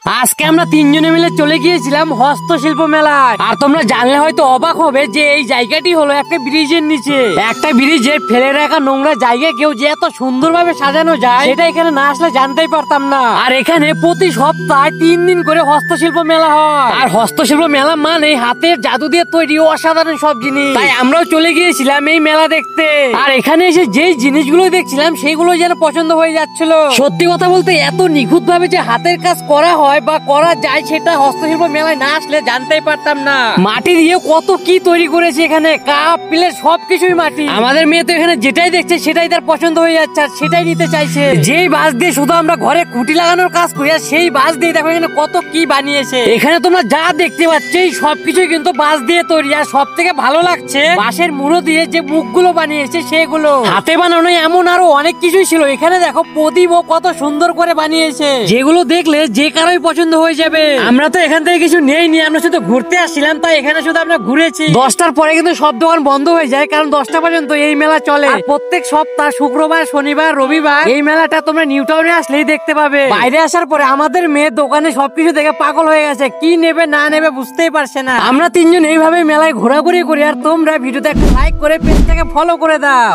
আজকে আমরা তিনজনে মিলে চলে গিয়েছিলাম হস্তশিল্প মেলায়। আর তোমরা জানলে হয়তো অবাক হবে যে এই জায়গাটি হলো একটা ব্রিজের নিচে। একটা ব্রিজের ফেলে রাখা নোংরা জায়গা কেউ যে এত সুন্দরভাবে সাজানো যায় সেটা এখানে না আসলে জানতেই পারতাম না। আর এখানে প্রতি সপ্তাহে 3 দিন করে হস্তশিল্প মেলা হয়। আর হস্তশিল্প মেলা মানে হাতের জাদু দিয়ে তৈরি অসাধারণ সব জিনিস। তাই আমরাও চলে গিয়েছিলাম এই মেলা দেখতে। আর এখানে এসে যেই জিনিসগুলো দেখছিলাম সেগুলো যেন পছন্দ হয়ে যাচ্ছিল। সত্যি কথা বলতে এত নিখুঁত ভাবে যে হাতের কাজ করা হয় বা করা যায় সেটা হস্তশিল্প মেলায় না আসলে জানতেই পারতাম না। মাটি দিয়ে কত কি তৈরি করেছে এখানে, কাপ প্লেট সবকিছুই মাটি। আমাদের মেয়ে তো এখানে যেটাই দেখছে সেটাই তার পছন্দ হয়ে যাচ্ছে আর সেটাই নিতে চাইছে। যেই বাঁশ দিয়ে শুধু আমরা ঘরে খুঁটি লাগানোর কাজ করি আর সেই বাঁশ দিয়ে দেখো এখানে কত কি বানিয়েছে। এখানে তোমরা যা দেখতে পাচ্ছ এই সবকিছুই কিন্তু বাঁশ দিয়ে তৈরি। আর সব থেকে ভালো লাগছে বাঁশের মুড়ো দিয়ে যে মুখগুলো বানিয়েছে সেগুলো হাতে বানানো। এমন আরো অনেক কিছুই ছিল। এখানে দেখো প্রদীপও কত সুন্দর করে বানিয়েছে, যেগুলো দেখলে যে কারোই পছন্দ হয়ে যাবে। আমরা তো এখান থেকে কিছু নেইনি, আমরা শুধু ঘুরতে আসছিলাম, তাই এখানে শুধু আমরা ঘুরেছি। 10টার পরে কিন্তু সব দোকান বন্ধ হয়ে যায়, কারণ 10টা পর্যন্ত এই মেলা চলে। আর প্রত্যেক সপ্তাহ শুক্রবার, শনিবার, রবিবার এই মেলাটা তোমরা নিউ টাউনে আসলেই দেখতে পাবে। বাইরে আসার পরে আমাদের মেয়ে দোকানে সবকিছু দেখে পাগল হয়ে গেছে, কি নেবে না নেবে বুঝতেই পারছে না। আমরা তিনজন এইভাবে মেলায় ঘোরাঘুরি করি। আর তোমরা ভিডিওতে একটা লাইক করে পেজটাকে ফলো করে দাও।